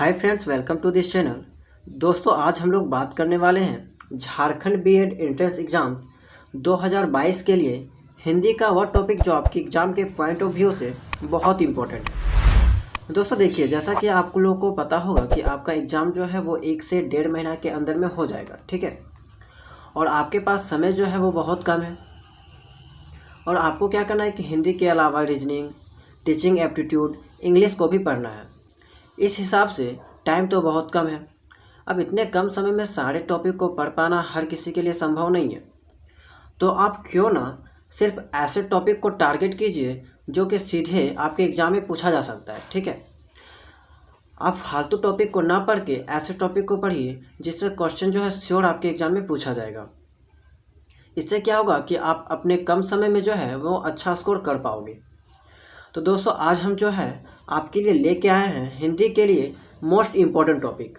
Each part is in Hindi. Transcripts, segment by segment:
Hi friends, welcome to this channel. दोस्तों, आज हम लोग बात करने वाले हैं झारखंड बीएड एंट्रेंस एग्ज़ाम 2022 के लिए हिंदी का वह टॉपिक जो आपके एग्ज़ाम के पॉइंट ऑफ व्यू से बहुत इंपॉर्टेंट है। दोस्तों देखिए, जैसा कि आप लोगों को पता होगा कि आपका एग्ज़ाम जो है वो 1 से 1.5 महीना के अंदर में हो जाएगा, ठीक है। और आपके पास समय जो है वो बहुत कम है और आपको क्या करना है कि हिंदी के अलावा रीजनिंग, टीचिंग एप्टीट्यूड, इंग्लिश को भी पढ़ना है। इस हिसाब से टाइम तो बहुत कम है। अब इतने कम समय में सारे टॉपिक को पढ़ पाना हर किसी के लिए संभव नहीं है। तो आप क्यों ना सिर्फ ऐसे टॉपिक को टारगेट कीजिए जो कि सीधे आपके एग्ज़ाम में पूछा जा सकता है, ठीक है। आप फालतू टॉपिक को ना पढ़ के ऐसे टॉपिक को पढ़िए जिससे क्वेश्चन जो है श्योर आपके एग्ज़ाम में पूछा जाएगा। इससे क्या होगा कि आप अपने कम समय में जो है वो अच्छा स्कोर कर पाओगे। तो दोस्तों, आज हम जो है आपके लिए लेके आए हैं हिंदी के लिए मोस्ट इम्पॉर्टेंट टॉपिक,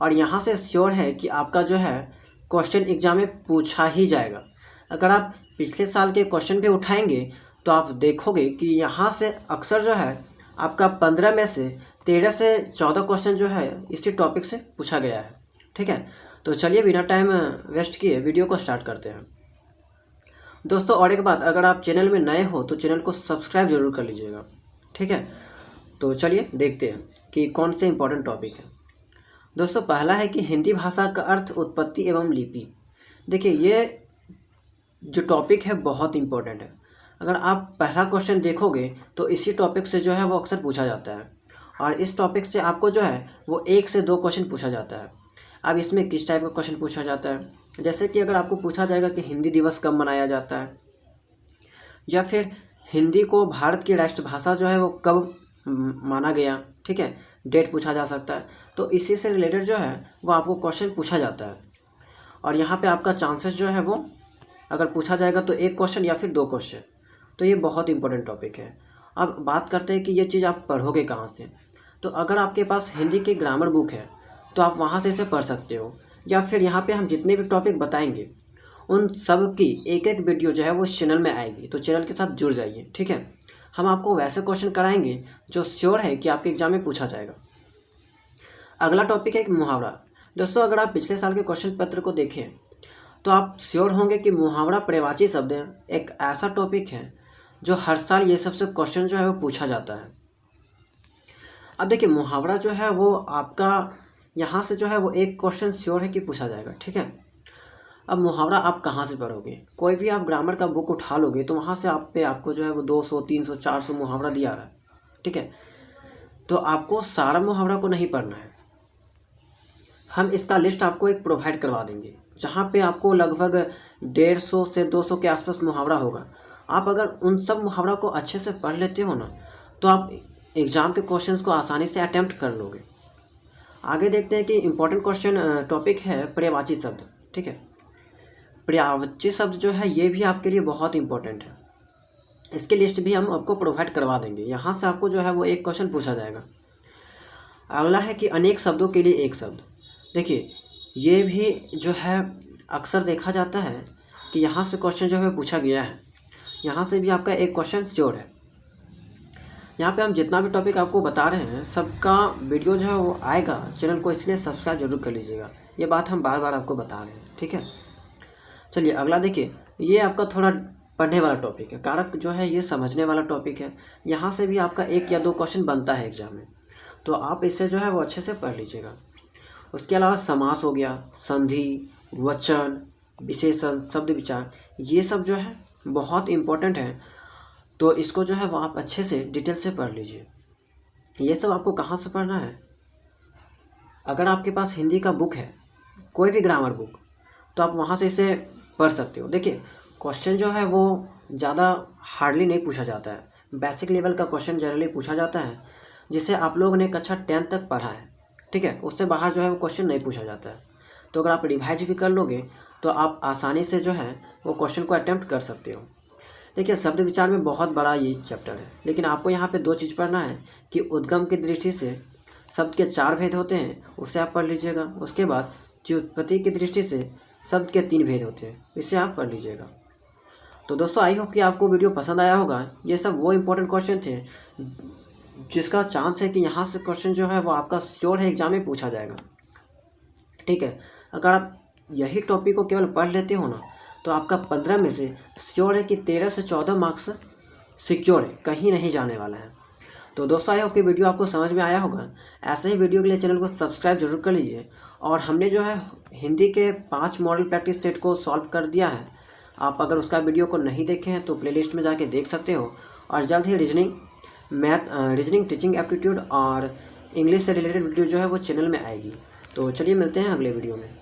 और यहाँ से श्योर है कि आपका जो है क्वेश्चन एग्ज़ाम में पूछा ही जाएगा। अगर आप पिछले साल के क्वेश्चन भी उठाएंगे तो आप देखोगे कि यहाँ से अक्सर जो है आपका 15 में से 13 से 14 क्वेश्चन जो है इसी टॉपिक से पूछा गया है, ठीक है। तो चलिए बिना टाइम वेस्ट किए वीडियो को स्टार्ट करते हैं। दोस्तों, और एक बात, अगर आप चैनल में नए हो तो चैनल को सब्सक्राइब जरूर कर लीजिएगा, ठीक है। तो चलिए देखते हैं कि कौन से इंपॉर्टेंट टॉपिक है। दोस्तों, पहला है कि हिंदी भाषा का अर्थ, उत्पत्ति एवं लिपि। देखिए, ये जो टॉपिक है बहुत इंपॉर्टेंट है। अगर आप पहला क्वेश्चन देखोगे तो इसी टॉपिक से जो है वो अक्सर पूछा जाता है, और इस टॉपिक से आपको जो है वो 1 से 2 क्वेश्चन पूछा जाता है। अब इसमें किस टाइप का क्वेश्चन पूछा जाता है, जैसे कि अगर आपको पूछा जाएगा कि हिंदी दिवस कब मनाया जाता है, या फिर हिंदी को भारत की राष्ट्रभाषा जो है वो कब माना गया, ठीक है, डेट पूछा जा सकता है। तो इसी से रिलेटेड जो है वो आपको क्वेश्चन पूछा जाता है, और यहाँ पे आपका चांसेस जो है वो अगर पूछा जाएगा तो 1 क्वेश्चन या फिर 2 क्वेश्चन। तो ये बहुत इंपॉर्टेंट टॉपिक है। अब बात करते हैं कि ये चीज़ आप पढ़ोगे कहाँ से। तो अगर आपके पास हिंदी की ग्रामर बुक है तो आप वहाँ से इसे पढ़ सकते हो, या फिर यहाँ पे हम जितने भी टॉपिक बताएंगे उन सब की एक एक वीडियो जो है वो इस चैनल में आएगी, तो चैनल के साथ जुड़ जाइए, ठीक है। हम आपको वैसे क्वेश्चन कराएंगे जो श्योर है कि आपके एग्जाम में पूछा जाएगा। अगला टॉपिक है मुहावरा। दोस्तों, अगर आप पिछले साल के क्वेश्चन पत्र को देखें तो आप श्योर होंगे कि मुहावरा पर्यायवाची शब्द एक ऐसा टॉपिक है जो हर साल ये सबसे क्वेश्चन जो है वो पूछा जाता है। अब देखिए, मुहावरा जो है वो आपका यहाँ से जो है वो 1 क्वेश्चन श्योर है कि पूछा जाएगा, ठीक है। अब मुहावरा आप कहाँ से पढ़ोगे? कोई भी आप ग्रामर का बुक उठा लोगे तो वहाँ से आपको जो है वो 200, 300, 400 मुहावरा दिया रहा है, ठीक है। तो आपको सारा मुहावरा को नहीं पढ़ना है। हम इसका लिस्ट आपको एक प्रोवाइड करवा देंगे जहाँ पे आपको लगभग 150 से 200 के आसपास मुहावरा होगा। आप अगर उन सब मुहावरा को अच्छे से पढ़ लेते हो ना तो आप एग्ज़ाम के क्वेश्चंस को आसानी से अटैम्प्ट कर लोगे। आगे देखते हैं कि इम्पोर्टेंट क्वेश्चन टॉपिक है पर्यायवाची शब्द, ठीक है। पर्यायवाची शब्द जो है ये भी आपके लिए बहुत इंपॉर्टेंट है। इसकी लिस्ट भी हम आपको प्रोवाइड करवा देंगे। यहाँ से आपको जो है वो 1 क्वेश्चन पूछा जाएगा। अगला है कि अनेक शब्दों के लिए एक शब्द। देखिए, ये भी जो है अक्सर देखा जाता है कि यहाँ से क्वेश्चन जो है पूछा गया है। यहाँ से भी आपका 1 क्वेश्चन श्योर है। यहाँ पे हम जितना भी टॉपिक आपको बता रहे हैं सबका वीडियो जो है वो आएगा चैनल को, इसलिए सब्सक्राइब जरूर कर लीजिएगा। ये बात हम बार बार आपको बता रहे हैं, ठीक है। चलिए अगला देखिए, ये आपका थोड़ा पढ़ने वाला टॉपिक है। कारक जो है ये समझने वाला टॉपिक है। यहाँ से भी आपका 1 या 2 क्वेश्चन बनता है एग्जाम में, तो आप इससे जो है वो अच्छे से पढ़ लीजिएगा। उसके अलावा समास हो गया, संधि, वचन, विशेषण, शब्द विचार, ये सब जो है बहुत इम्पोर्टेंट है। तो इसको जो है वो आप अच्छे से डिटेल से पढ़ लीजिए। ये सब आपको कहाँ से पढ़ना है? अगर आपके पास हिंदी का बुक है, कोई भी ग्रामर बुक, तो आप वहाँ से इसे पढ़ सकते हो। देखिए, क्वेश्चन जो है वो ज़्यादा हार्डली नहीं पूछा जाता है। बेसिक लेवल का क्वेश्चन जनरली पूछा जाता है जिसे आप लोगों ने कक्षा 10 तक पढ़ा है, ठीक है। उससे बाहर जो है वो क्वेश्चन नहीं पूछा जाता है। तो अगर आप रिवाइज भी कर लोगे तो आप आसानी से जो है वो क्वेश्चन को अटैम्प्ट कर सकते हो। देखिए, शब्द विचार में बहुत बड़ा ये चैप्टर है, लेकिन आपको यहाँ पे 2 चीज़ पढ़ना है कि उद्गम की दृष्टि से शब्द के 4 भेद होते हैं, उसे आप पढ़ लीजिएगा। उसके बाद व्युत्पत्ति की दृष्टि से शब्द के 3 भेद होते हैं, इसे आप पढ़ लीजिएगा। तो दोस्तों, आई होप कि आपको वीडियो पसंद आया होगा। ये सब वो इम्पोर्टेंट क्वेश्चन थे जिसका चांस है कि यहाँ से क्वेश्चन जो है वो आपका श्योर है एग्जाम में पूछा जाएगा। ठीक है, अगर आप यही टॉपिक को केवल पढ़ लेते हो ना तो आपका 15 में से श्योर है कि 13 से 14 मार्क्स सिक्योर है, कहीं नहीं जाने वाला है। तो दोस्तों आई होप कि वीडियो आपको समझ में आया होगा। ऐसे ही वीडियो के लिए चैनल को सब्सक्राइब जरूर कर लीजिए। और हमने जो है हिंदी के 5 मॉडल प्रैक्टिस सेट को सॉल्व कर दिया है। आप अगर उसका वीडियो को नहीं देखे हैं तो प्लेलिस्ट में जाके देख सकते हो। और जल्द ही रीजनिंग टीचिंग एप्टीट्यूड और इंग्लिश से रिलेटेड वीडियो जो है वो चैनल में आएगी। तो चलिए मिलते हैं अगले वीडियो में।